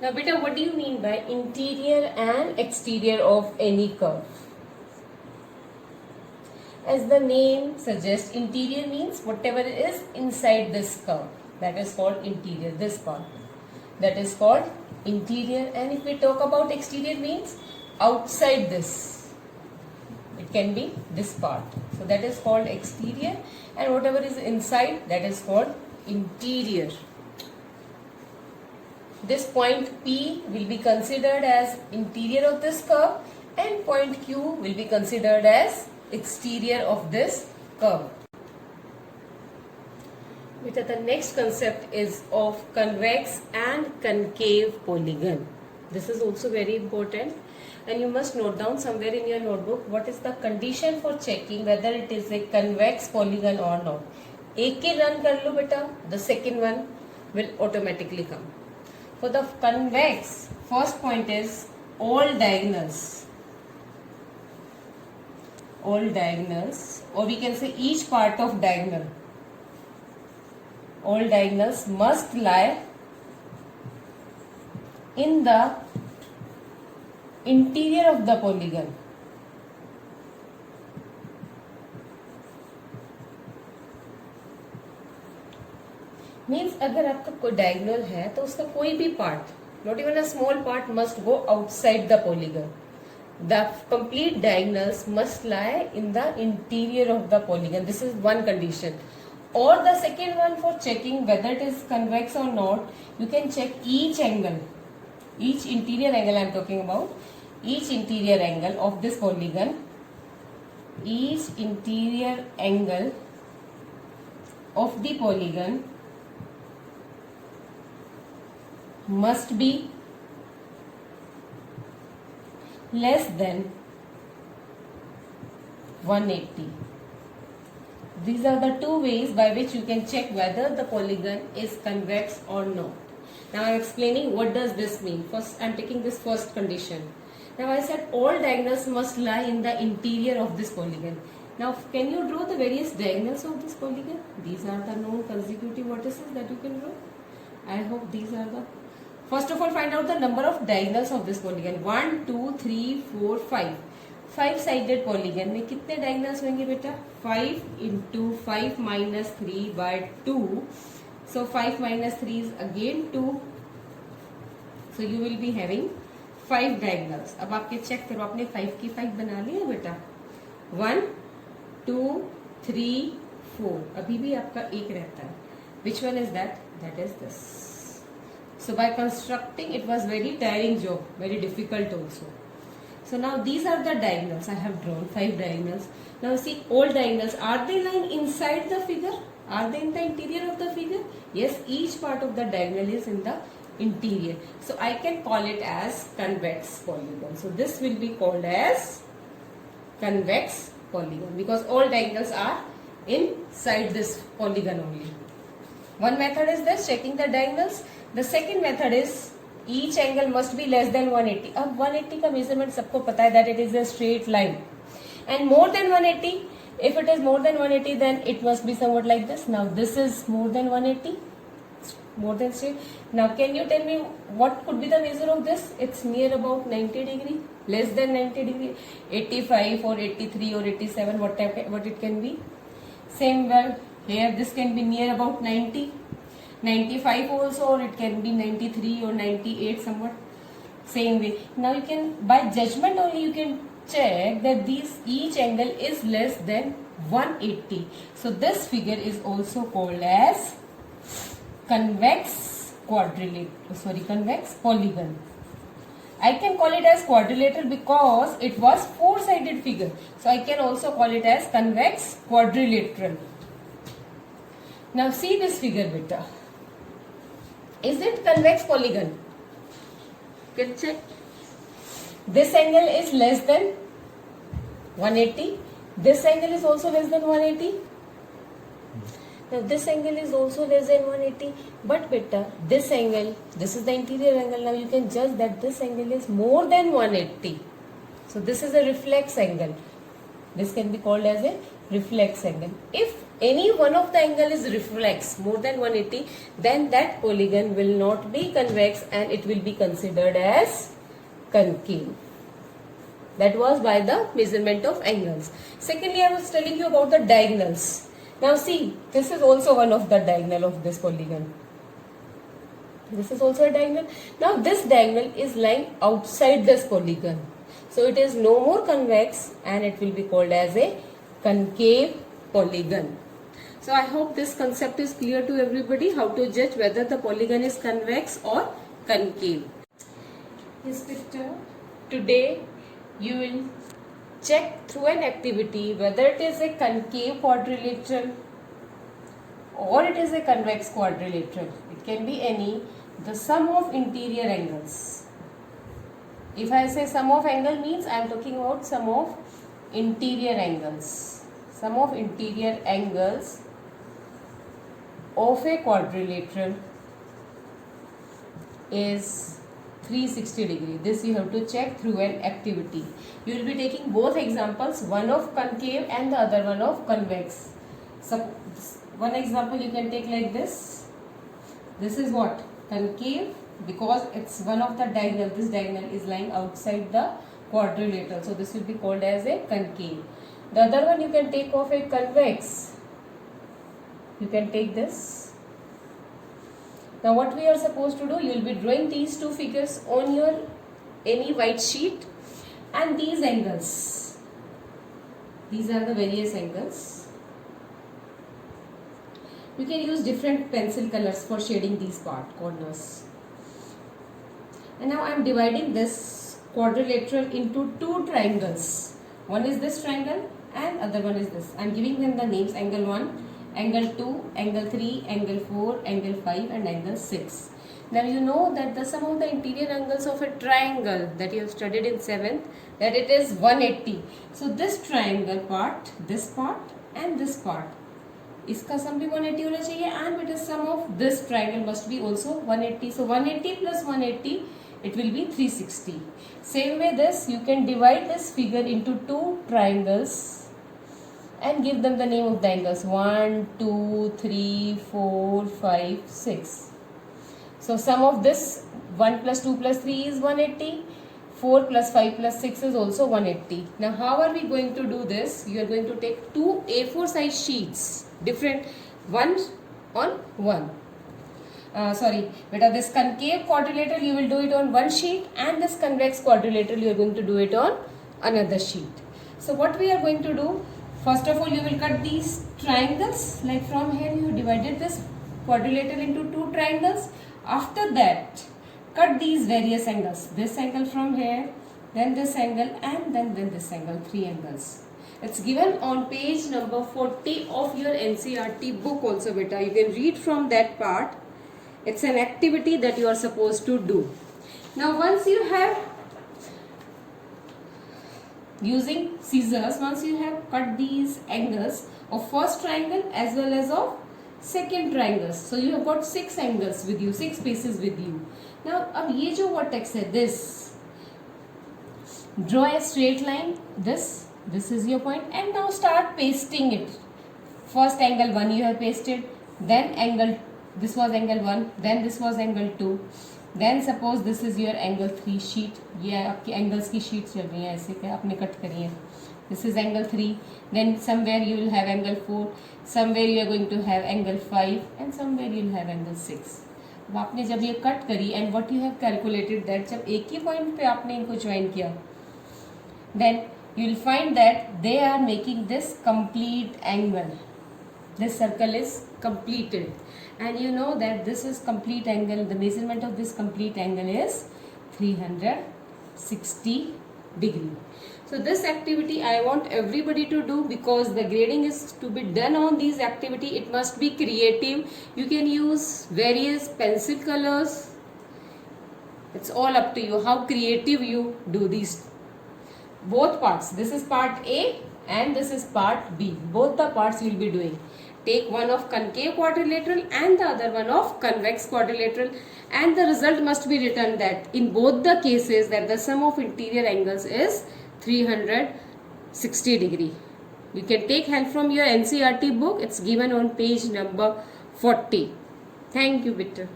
Now beta, what do you mean by interior and exterior of any curve? As the name suggests, interior means whatever is inside this curve. That is called interior, this part. That is called interior. And if we talk about exterior means outside this. It can be this part. So that is called exterior. And whatever is inside, that is called interior. This point P will be considered as interior of this curve and point Q will be considered as exterior of this curve. The next concept is of convex and concave polygon. This is also very important, and you must note down somewhere in your notebook what is the condition for checking whether it is a convex polygon or not. एक के run कर लो बेटा, the second one will automatically come. For the convex, first point is all diagonals, or we can say each part of diagonal. All diagonals must lie in the interior of the polygon. Means अगर आपका कोई diagonal है तो उसका कोई भी part, not even a small part, must go outside the polygon. The complete diagonals must lie in the interior of the polygon. This is one condition. और the second one for checking whether it is convex और not, you can check each angle, each interior angle I am talking about, each interior angle of this polygon, each interior angle of the polygon must be less than 180. These are the two ways by which you can check whether the polygon is convex or not. Now I am explaining what does this mean. First I am taking this first condition. Now I said all diagonals must lie in the interior of this polygon. Now can you draw the various diagonals of this polygon? These are the known consecutive vertices that you can draw. I hope these are the. First of all, find out the number of diagonals of this polygon. 1, 2, 3, 4, 5. 5-sided polygon में कितने diagonals होंगे बेटा? 5 into 5 minus 3 by 2. So 5 minus 3 is again 2. So you will be having 5 diagonals. अब आपके check करो, आपने 5 की 5 बना लिया बेटा? 1, 2, 3, 4. अभी भी आपका एक रहता है. Which one is that? That is this. So by constructing, it was very tiring job, very difficult also. So now these are the diagonals. I have drawn 5 diagonals. Now see, all diagonals, are they lying inside the figure? Are they in the interior of the figure? Yes, each part of the diagonal is in the interior. So I can call it as convex polygon. So this will be called as convex polygon because all diagonals are inside this polygon only. One method is this, checking the diagonals. The second method is each angle must be less than 180. अब 180 का measurement सबको पता है that it is a straight line. And more than 180, if it is more than 180 then it must be somewhat like this. Now this is more than 180, more than straight. Now can you tell me what could be the measure of this? It's near about 90 degree, less than 90 degree, 85 or 83 or 87, what it can be. Same well here, this can be near about 90. 95 also, or it can be 93 or 98 somewhat. Same way. Now you can, by judgment only you can check that each angle is less than 180. So this figure is also called as convex polygon. I can call it as quadrilateral because it was 4-sided figure. So I can also call it as convex quadrilateral. Now see this figure beta. Is it convex polygon? You can check. This angle is less than 180. This angle is also less than 180. Now this angle is also less than 180. But beta, this angle, this is the interior angle. Now you can judge that this angle is more than 180. So this is a reflex angle. This can be called as a reflex angle. If any one of the angle is reflex more than 180, then that polygon will not be convex and it will be considered as concave. That was by the measurement of angles. Secondly, I was telling you about the diagonals. Now see, this is also one of the diagonal of this polygon. This is also a diagonal. Now this diagonal is lying outside this polygon. So it is no more convex and it will be called as a concave polygon. So I hope this concept is clear to everybody, how to judge whether the polygon is convex or concave. This picture. Today you will check through an activity whether it is a concave quadrilateral or it is a convex quadrilateral. It can be any. The sum of interior angles. If I say sum of angle means I am talking about sum of interior angles. Sum of interior angles of a quadrilateral is 360 degree. This you have to check through an activity. You will be taking both examples, one of concave and the other one of convex. So one example you can take like this. This is what? Concave, because it's one of the diagonal. This diagonal is lying outside the quadrilateral. So this will be called as a concave. The other one you can take of a convex. You can take this. Now what we are supposed to do, you will be drawing these two figures on your any white sheet and these angles. These are the various angles. You can use different pencil colors for shading these corners. And now I am dividing this quadrilateral into two triangles. One is this triangle and other one is this. I am giving them the names angle 1, angle 2, angle 3, angle 4, angle 5 and angle 6. Now you know that the sum of the interior angles of a triangle that you have studied in 7th, that it is 180. So this triangle part and this part, इसका sum भी 180 होना चाहिए and it is sum of this triangle must be also 180. So 180 plus 180 it will be 360. Same way this you can divide this figure into two triangles and give them the name of the angles 1, 2, 3, 4, 5, 6. So sum of this 1 plus 2 plus 3 is 180. 4 plus 5 plus 6 is also 180. Now how are we going to do this? You are going to take two A4 size sheets, different, one on one. This concave quadrilateral you will do it on one sheet and this convex quadrilateral you are going to do it on another sheet. So what we are going to do, first of all you will cut these triangles, like from here you divided this quadrilateral into two triangles. After that cut these various angles, this angle from here, then this angle and then this angle, three angles. It's given on page number 40 of your NCERT book also beta. You can read from that part. It's an activity that you are supposed to do. Now once you have, using scissors, once you have cut these angles of first triangle as well as of second triangles. So you have got 6 angles with you, 6 pieces with you. Now अब ये जो vertex है, this, draw a straight line, this is your point and now start pasting it. First angle 1 you have pasted, then angle, this was angle 1, then this was angle 2, then suppose this is your angle 3 sheet. ये आपकी angles की sheet चल रही है, ऐसे क्या आपने cut करी है. This is angle 3, then somewhere you will have angle 4, somewhere you are going to have angle 5 and somewhere you will have angle 6. अब आपने जब ये कट करी and what you have calculated that जब एक ही point पे आपने इनको join किया, then you will find that they are making this complete angle. This circle is completed and you know that this is complete angle. The measurement of this complete angle is 360 degree. So this activity I want everybody to do because the grading is to be done on this activity. It must be creative. You can use various pencil colors. It's all up to you how creative you do these both parts. This is part A and this is part B. Both the parts you will be doing. Take one of concave quadrilateral and the other one of convex quadrilateral and the result must be written that in both the cases that the sum of interior angles is 360 degree. You can take help from your NCERT book. It's given on page number 40. Thank you, Bitter.